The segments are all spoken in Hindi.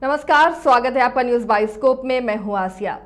नमस्कार, स्वागत है आपका न्यूज बाइस्कोप में। मैं हूं आसिया।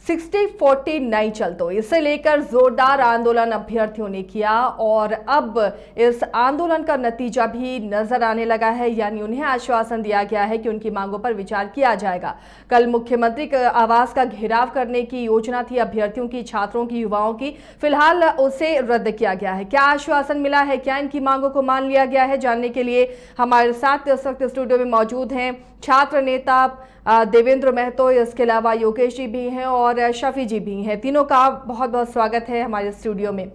60-40 नहीं चलतो, इसे लेकर जोरदार आंदोलन अभ्यर्थियों ने किया और अब इस आंदोलन का नतीजा भी नजर आने लगा है। यानी उन्हें आश्वासन दिया गया है कि उनकी मांगों पर विचार किया जाएगा। कल मुख्यमंत्री के आवास का घेराव करने की योजना थी अभ्यर्थियों की, छात्रों की, युवाओं की। फिलहाल उसे रद्द किया गया है। क्या आश्वासन मिला है, क्या इनकी मांगों को मान लिया गया है, जानने के लिए हमारे साथ इस वक्त स्टूडियो में मौजूद हैं छात्र नेता देवेंद्र महतो, इसके अलावा योगेश जी भी हैं और शफी जी भी हैं। तीनों का बहुत बहुत स्वागत है हमारे स्टूडियो में।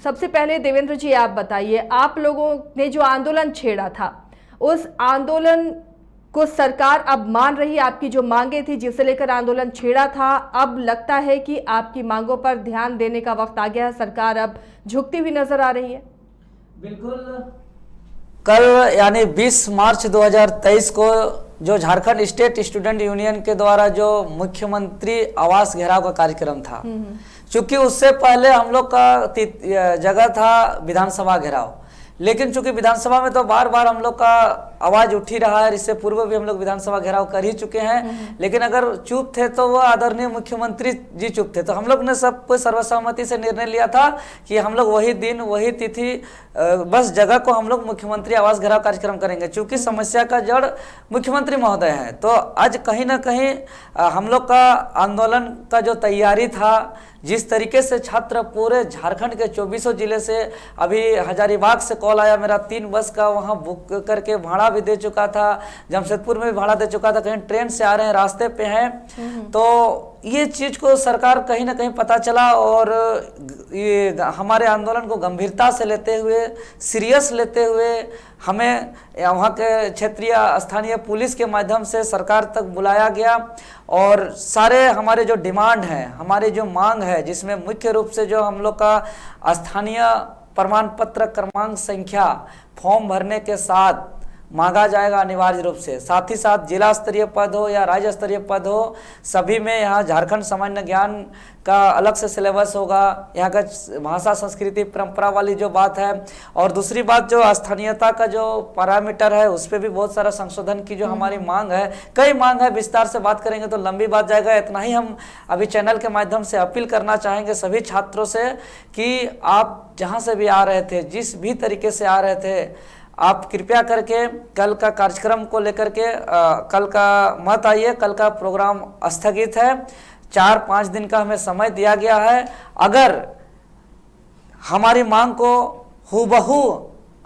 सबसे पहले देवेंद्र जी, आप बताइए, आप लोगों ने जो आंदोलन छेड़ा था, उस आंदोलन को सरकार अब मान रही है? आपकी जो मांगे थी, जिसे लेकर आंदोलन छेड़ा था, अब लगता है कि आपकी मांगों पर ध्यान देने का वक्त आ गया है, सरकार अब झुकती हुई नजर आ रही है? बिल्कुल। कल यानी 20 मार्च 2023 को जो झारखंड स्टेट स्टूडेंट यूनियन के द्वारा जो मुख्यमंत्री आवास घेराव का कार्यक्रम था, चूंकि उससे पहले हम लोग का जगह था विधानसभा घेराव, लेकिन चूंकि विधानसभा में तो बार बार हम लोग का आवाज उठी रहा है, इससे पूर्व भी हम लोग विधानसभा घेराव कर ही चुके हैं, लेकिन अगर चुप थे तो वो आदरणीय मुख्यमंत्री जी चुप थे। तो हम लोग ने सब कोई सर्वसम्मति से निर्णय लिया था कि हम लोग वही दिन वही तिथि बस जगह को हम लोग मुख्यमंत्री आवास घेराव कार्यक्रम करेंगे। चूंकि समस्या का जड़ मुख्यमंत्री महोदय है, तो आज कहीं ना कहीं हम लोग का आंदोलन का जो तैयारी था, जिस तरीके से छात्र पूरे झारखंड के 24 जिले से, अभी हजारीबाग से कॉल आया मेरा, 3 बस का वहाँ बुक करके भाड़ा भी दे चुका था, जमशेदपुर में भी भाड़ा दे चुका था, कहीं ट्रेन से आ रहे हैं, रास्ते पे हैं। तो ये चीज को सरकार कहीं ना कहीं पता चला और ये हमारे आंदोलन को गंभीरता से लेते हुए, सीरियस लेते हुए, हमें वहाँ के क्षेत्रीय स्थानीय पुलिस के माध्यम से सरकार तक बुलाया गया और सारे हमारे जो डिमांड है, हमारी जो मांग है, जिसमें मुख्य रूप से जो हम लोग का स्थानीय प्रमाण पत्र क्रमांक संख्या फॉर्म भरने के साथ मांगा जाएगा अनिवार्य रूप से, साथ ही साथ जिला स्तरीय पद हो या राज्य स्तरीय पद हो, सभी में यहाँ झारखंड सामान्य ज्ञान का अलग से सिलेबस होगा, यहाँ का भाषा संस्कृति परंपरा वाली जो बात है, और दूसरी बात जो स्थानीयता का जो पैरामीटर है, उस पर भी बहुत सारा संशोधन की जो हमारी मांग है, कई मांग है, विस्तार से बात करेंगे तो लंबी बात जाएगा। इतना ही हम अभी चैनल के माध्यम से अपील करना चाहेंगे सभी छात्रों से कि आप जहाँ से भी आ रहे थे, जिस भी तरीके से आ रहे थे, आप कृपया करके कल का कार्यक्रम को लेकर के कल का मत आइए। कल का प्रोग्राम स्थगित है, 4-5 दिन का हमें समय दिया गया है। अगर हमारी मांग को हूबहू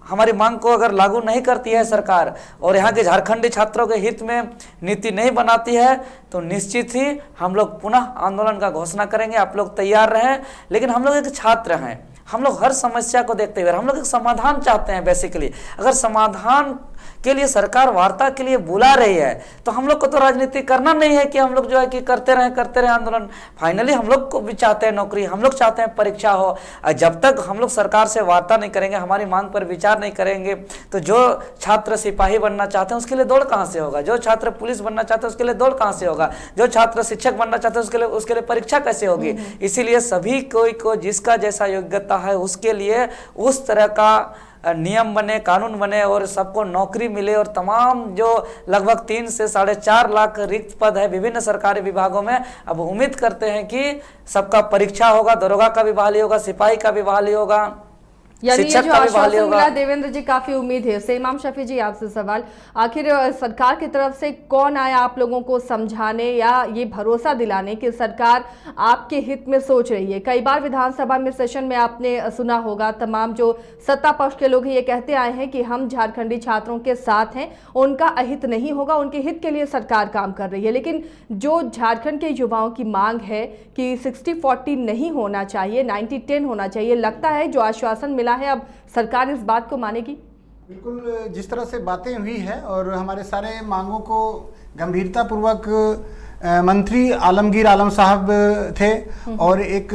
हमारी मांग को अगर लागू नहीं करती है सरकार और यहाँ के झारखंडी छात्रों के हित में नीति नहीं बनाती है, तो निश्चित ही हम लोग पुनः आंदोलन का घोषणा करेंगे। आप लोग तैयार रहें। लेकिन हम लोग एक छात्र हैं, हम लोग हर समस्या को देखते हुए हम लोग एक समाधान चाहते हैं। बेसिकली अगर समाधान के लिए सरकार वार्ता के लिए बुला रही है, तो हम लोग को तो राजनीति करना नहीं है कि हम लोग जो है कि करते रहे आंदोलन। फाइनली हम लोग को भी चाहते हैं नौकरी, हम लोग चाहते हैं परीक्षा हो। जब तक हम लोग सरकार से वार्ता नहीं करेंगे, हमारी मांग पर विचार नहीं करेंगे, तो जो छात्र सिपाही बनना चाहते हैं उसके लिए दौड़ कहाँ से होगा, जो छात्र पुलिस बनना चाहते हैं उसके लिए दौड़ कहाँ से होगा, जो छात्र शिक्षक बनना चाहते हैं उसके लिए परीक्षा कैसे होगी। इसीलिए सभी कोई को जिसका जैसा योग्यता है उसके लिए उस तरह का नियम बने, कानून बने और सबको नौकरी मिले। और तमाम जो लगभग 3 से 4.5 लाख रिक्त पद है विभिन्न सरकारी विभागों में, अब उम्मीद करते हैं कि सबका परीक्षा होगा, दरोगा का भी बहाली होगा, सिपाही का भी बहाली होगा, यानी ये जो आश्वासन मिला देवेंद्र जी, काफी उम्मीद है। इमाम शफी जी, आपसे सवाल, आखिर सरकार की तरफ से कौन आया आप लोगों को समझाने या ये भरोसा दिलाने कि सरकार आपके हित में सोच रही है? कई बार विधानसभा में सेशन में आपने सुना होगा, तमाम जो सत्ता पक्ष के लोग ये कहते आए हैं कि हम झारखंडी छात्रों के साथ हैं, उनका अहित नहीं होगा, उनके हित के लिए सरकार काम कर रही है। लेकिन जो झारखंड के युवाओं की मांग है कि 60-40 नहीं होना चाहिए, 90-10 होना चाहिए, लगता है जो आश्वासन है अब सरकार इस बात को मानेगी? बिल्कुल, जिस तरह से बातें हुई है और हमारे सारे मांगों को गंभीरता पूर्वक मंत्री आलमगीर आलम साहब थे और एक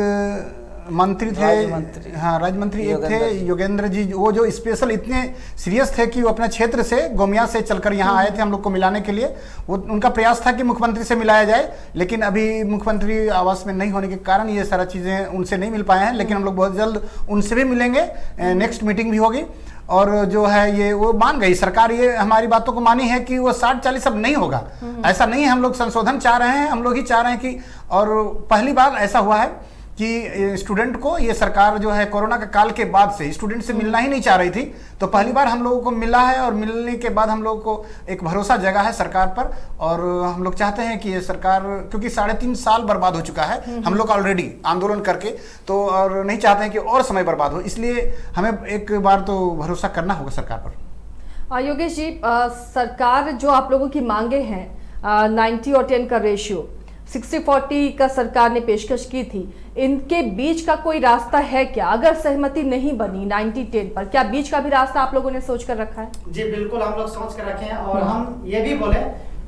मंत्री थे, हाँ राज्य मंत्री एक थे योगेंद्र जी, वो जो स्पेशल इतने सीरियस थे कि वो अपने क्षेत्र से गोमिया से चलकर यहाँ आए थे हम लोग को मिलाने के लिए। वो उनका प्रयास था कि मुख्यमंत्री से मिलाया जाए, लेकिन अभी मुख्यमंत्री आवास में नहीं होने के कारण ये सारा चीज़ें उनसे नहीं मिल पाए हैं। लेकिन हम लोग बहुत जल्द उनसे भी मिलेंगे, नेक्स्ट मीटिंग भी होगी। और जो है ये वो मान गई सरकार, ये हमारी बातों को मानी है कि वो 60-40 अब नहीं होगा। ऐसा नहीं है, हम लोग संशोधन चाह रहे हैं, हम लोग ही चाह रहे हैं कि, और पहली बार ऐसा हुआ है कि स्टूडेंट को ये सरकार जो है कोरोना के काल के बाद से स्टूडेंट से मिलना ही नहीं चाह रही थी, तो पहली बार हम लोगों को मिला है और मिलने के बाद हम लोगों को एक भरोसा जगा है सरकार पर। और हम लोग चाहते हैं कि ये सरकार, क्योंकि 3.5 साल बर्बाद हो चुका है हम लोग का ऑलरेडी आंदोलन करके, तो और नहीं चाहते हैं कि और समय बर्बाद हो, इसलिए हमें एक बार तो भरोसा करना होगा सरकार पर। योगेश जी, सरकार जो आप लोगों की मांगे हैं 90 और 10 का रेशियो, 60-40 का सरकार ने पेशकश की थी, इनके बीच का कोई रास्ता है क्या? अगर सहमति नहीं बनी 90-10 पर, क्या बीच का भी रास्ता आप लोगों ने सोच कर रखा है? जी बिल्कुल, हम लोग सोच कर रखे हैं। और हम ये भी बोले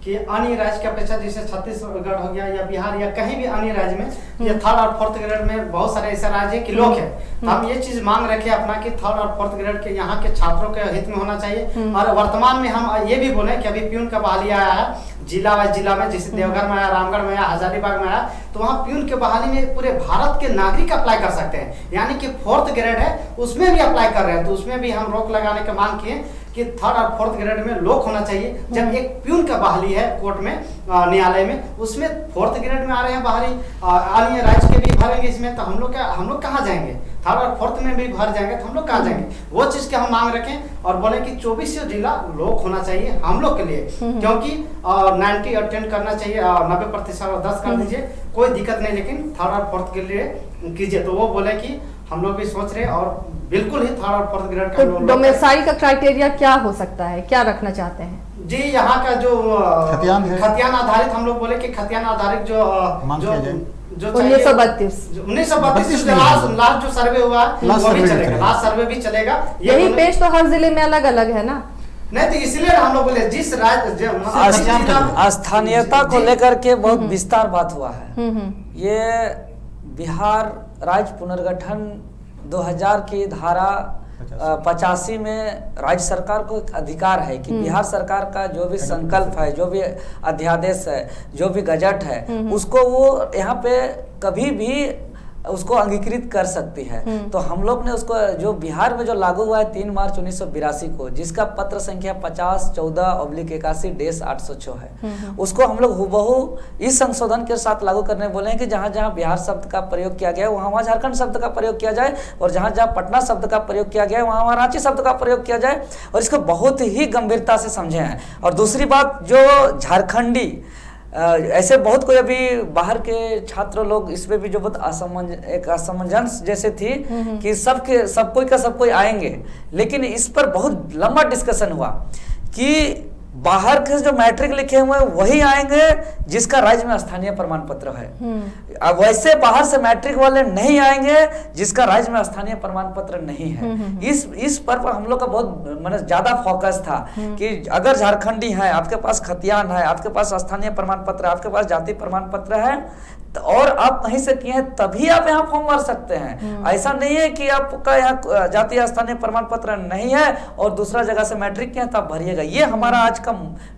कि अन्य राज्य की अपेक्षा, जैसे छत्तीसगढ़ हो गया या बिहार या कहीं भी अन्य राज्य में या 3rd और 4th ग्रेड में बहुत सारे ऐसे राज्य के लोग हैं, तो हम ये चीज मांग रखे अपना कि 3rd और 4th ग्रेड के यहाँ के छात्रों के हित में होना चाहिए। और वर्तमान में हम ये भी बोले कि अभी प्यून का बहाली आया है जिला वाइज जिला में, जैसे देवघर में आया, रामगढ़ में आया, हजारीबाग में आया, तो वहाँ प्यून के बहाली में पूरे भारत के नागरिक अप्लाई कर सकते हैं। यानी कि 4th ग्रेड है उसमें भी अप्लाई कर रहे हैं, तो उसमें भी हम रोक लगाने का मांग किए कि 3rd और 4th ग्रेड में लोक होना चाहिए। जब एक प्यून का बहाली है कोर्ट में, न्यायालय में, उसमें 4th ग्रेड में आ रहे हैं बहाली, अन्य राज्य के भी भरेंगे इसमें, तो हम लोग कहाँ जाएंगे? 3rd और 4th में भी भर जाएंगे तो हम लोग कहाँ जाएंगे? वो चीज के हम मांग रखें और बोले कि 24 जिला लोक होना चाहिए हम लोग के लिए, क्योंकि 90 और 10 करना चाहिए, 90% और 10 कर दीजिए, कोई दिक्कत नहीं, लेकिन 3rd और 4th के लिए कीजिए। तो वो बोले कि हम लोग भी सोच रहे और बिल्कुल ही 3rd और 4th ग्रेड का डोमिसाइल का क्राइटेरिया क्या हो सकता है, क्या रखना चाहते हैं? जी यहाँ का जो खतियान आधारित, हम लोग बोले कि खतियान आधारित जो 1932 लास्ट जो सर्वे हुआ वो भी चलेगा, लास्ट सर्वे भी चलेगा। यही पेज तो हर जिले में अलग अलग है ना? नहीं, तो इसलिए हम लोग बोले जिस राज्य स्थानीयता को लेकर के बहुत विस्तार बात हुआ है। ये बिहार राज्य पुनर्गठन 2000 की धारा 85 में राज्य सरकार को एक अधिकार है कि बिहार सरकार का जो भी संकल्प है, जो भी अध्यादेश है, जो भी गजट है, उसको वो यहाँ पे कभी भी उसको अंगीकृत कर सकती है। तो हम लोग ने उसको, जो बिहार में जो लागू हुआ है 3 मार्च 1982 को, जिसका पत्र संख्या 5014/81-806 है, उसको हम लोग हुबहू इस संशोधन के साथ लागू करने बोले हैं कि जहां जहां बिहार शब्द का प्रयोग किया गया है वहां वहां झारखंड शब्द का प्रयोग किया जाए, और जहां जहां पटना शब्द का प्रयोग किया गया है वहां वहां रांची शब्द का प्रयोग किया जाए, और इसको बहुत ही गंभीरता से समझे हैं। और दूसरी बात, जो झारखंडी ऐसे बहुत कोई अभी बाहर के छात्र लोग इसमें भी जो बहुत असमंजस जैसे थी कि सब कोई आएंगे, लेकिन इस पर बहुत लंबा डिस्कशन हुआ कि बाहर के जो मैट्रिक लिखे हुए हैं वही आएंगे जिसका राज्य में स्थानीय प्रमाण पत्र है। अब वैसे बाहर से मैट्रिक वाले नहीं आएंगे जिसका राज्य में स्थानीय प्रमाण पत्र नहीं है। इस पर हम लोग का बहुत मतलब ज्यादा फोकस था कि अगर झारखंडी है, आपके पास खतियान है, आपके पास स्थानीय प्रमाण पत्र, आपके पास जाति प्रमाण पत्र है, और आप कहीं से किए हैं तभी आप यहाँ फॉर्म भर सकते हैं। ऐसा नहीं है कि आपका यहाँ जातीय स्थानीय प्रमाण पत्र नहीं है और दूसरा जगह से मैट्रिक किए तब भरिएगा। ये हमारा आज का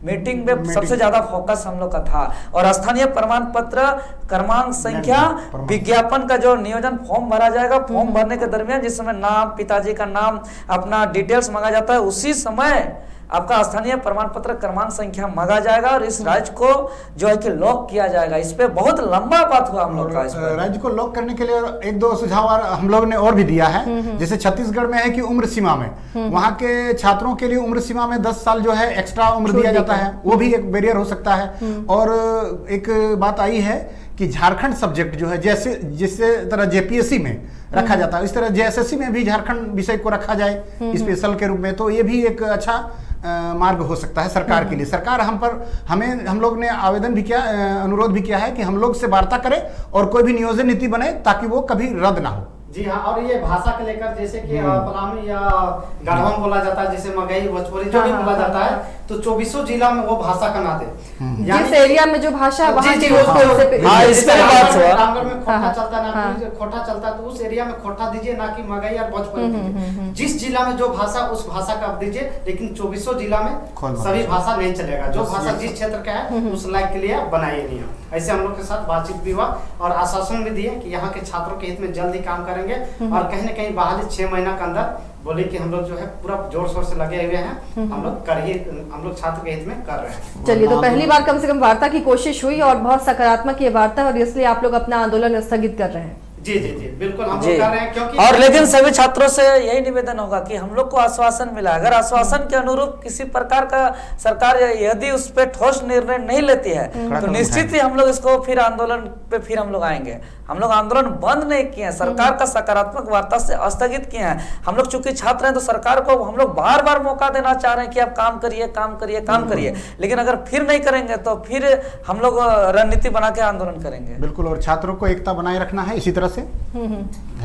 मीटिंग में सबसे ज्यादा फोकस हम लोग का था। और स्थानीय प्रमाण पत्र, क्रमांक संख्या, विज्ञापन का जो नियोजन, फॉर्म भरा जाएगा, फॉर्म भरने के दरमियान जिस समय नाम, पिताजी का नाम, अपना डिटेल्स मांगा जाता है, उसी समय आपका स्थानीय प्रमाण पत्र क्रमांक संख्या मांगा जाएगा और इस राज्य को जो है कि लॉक किया जाएगा। इस पे बहुत लंबा बात हुआ हम लोग का। इस पर राज्य को लॉक करने के लिए 1-2 सुझाव हम लोग ने और भी दिया है। जैसे छत्तीसगढ़ में है कि उम्र सीमा में, वहाँ के छात्रों के लिए उम्र सीमा में 10 साल जो है एक्स्ट्रा उम्र दिया जाता है, वो भी एक बैरियर हो सकता है। और एक बात आई है कि झारखंड सब्जेक्ट जो है, जैसे जिससे तरह जेपीएससी में रखा जाता है, इस तरह जेएसएससी में भी झारखंड विषय को रखा जाए स्पेशल के रूप में, तो ये भी एक अच्छा मार्ग हो सकता है सरकार के लिए। सरकार हम लोग ने आवेदन भी किया, अनुरोध भी किया है कि हम लोग से वार्ता करें और कोई भी नियोजन नीति बने ताकि वो कभी रद्द ना हो। जी हाँ, और ये भाषा के लेकर जैसे कि पलामी या गढ़वा बोला जाता है, जैसे मगही, भोजपुरी जो भी बोला जाता है, तो 24 जिला में वो भाषा का नाते जिस एरिया में जो भाषा रामगढ़ में खोटा चलता है, खोटा चलता है, तो उस एरिया में खोटा दीजिए, ना कि मगही और भोजपुरी दीजिए। जिस जिला में जो भाषा, उस भाषा का दीजिए, लेकिन 24 जिला में सभी भाषा नहीं चलेगा। जो भाषा जिस क्षेत्र का है उस लायक के लिए बनाइए नियम। ऐसे हम लोग के साथ बातचीत भी हुआ और आश्वासन भी दिए कि यहाँ के छात्रों के हित में जल्दी काम करेंगे और कहीं न कहीं बहाली 6 महीना के अंदर बोले कि हम लोग जो है पूरा जोर शोर से लगे हुए हैं, हम लोग छात्र के हित में कर रहे हैं। चलिए, तो पहली बार कम से कम वार्ता की कोशिश हुई और बहुत सकारात्मक ये वार्ता, और इसलिए आप लोग अपना आंदोलन स्थगित कर रहे हैं। जी जी जी बिल्कुल हम लोग कर रहे हैं, क्योंकि और लेकिन सभी छात्रों से यही निवेदन होगा कि हम लोग को आश्वासन मिला, अगर आश्वासन के अनुरूप किसी प्रकार का सरकार यदि उस पर ठोस निर्णय नहीं लेती है तो निश्चित ही हम लोग इसको फिर आंदोलन पे फिर हम लोग आएंगे। हम लोग आंदोलन बंद नहीं किए हैं, सरकार का सकारात्मक वार्ता से स्थगित किए हैं। हम लोग चूंकि छात्र हैं तो सरकार को हम लोग बार बार मौका देना चाह रहे हैं कि आप काम करिए, काम करिए, काम करिए, लेकिन अगर फिर नहीं करेंगे तो फिर हम लोग रणनीति बना के आंदोलन करेंगे। बिल्कुल, और छात्रों को एकता बनाए रखना है इसी तरह से।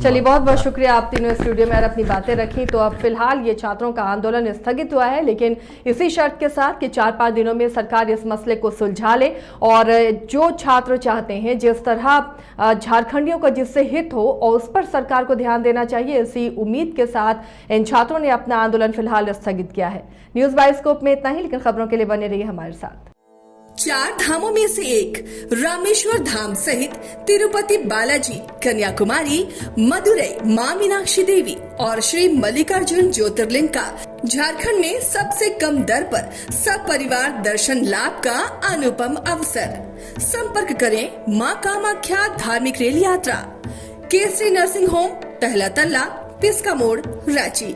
चलिए, बहुत बहुत शुक्रिया आप तीनों स्टूडियो में अपनी बातें रखी। तो अब फिलहाल ये छात्रों का आंदोलन स्थगित हुआ है, लेकिन इसी शर्त के साथ कि 4-5 दिनों में सरकार इस मसले को सुलझा ले, और जो छात्र चाहते हैं जिस तरह झारखंडियों का जिससे हित हो और उस पर सरकार को ध्यान देना चाहिए, इसी उम्मीद के साथ इन छात्रों ने अपना आंदोलन फिलहाल स्थगित किया है। न्यूज बाइस्कोप में इतना ही, लेकिन खबरों के लिए बने रहिए हमारे साथ। 4 धामों में से एक रामेश्वर धाम सहित तिरुपति बालाजी, कन्याकुमारी, मदुरई मां मीनाक्षी देवी और श्री मल्लिकार्जुन ज्योतिर्लिंग का झारखंड में सबसे कम दर पर सपरिवार दर्शन लाभ का अनुपम अवसर। संपर्क करें मां कामाख्या धार्मिक रेल यात्रा, केसरी नर्सिंग होम, पहला तल्ला, पिस्का मोड़, रांची।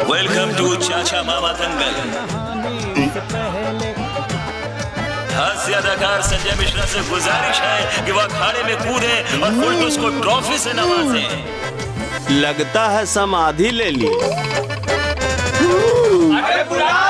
वेलकम टू चाचा मामा दंगल। हास्य अदाकार संजय मिश्रा से गुजारिश है कि वह अखाड़े में कूदे और फुलटूस को ट्रॉफी से नवाजें। लगता है समाधि ले ली।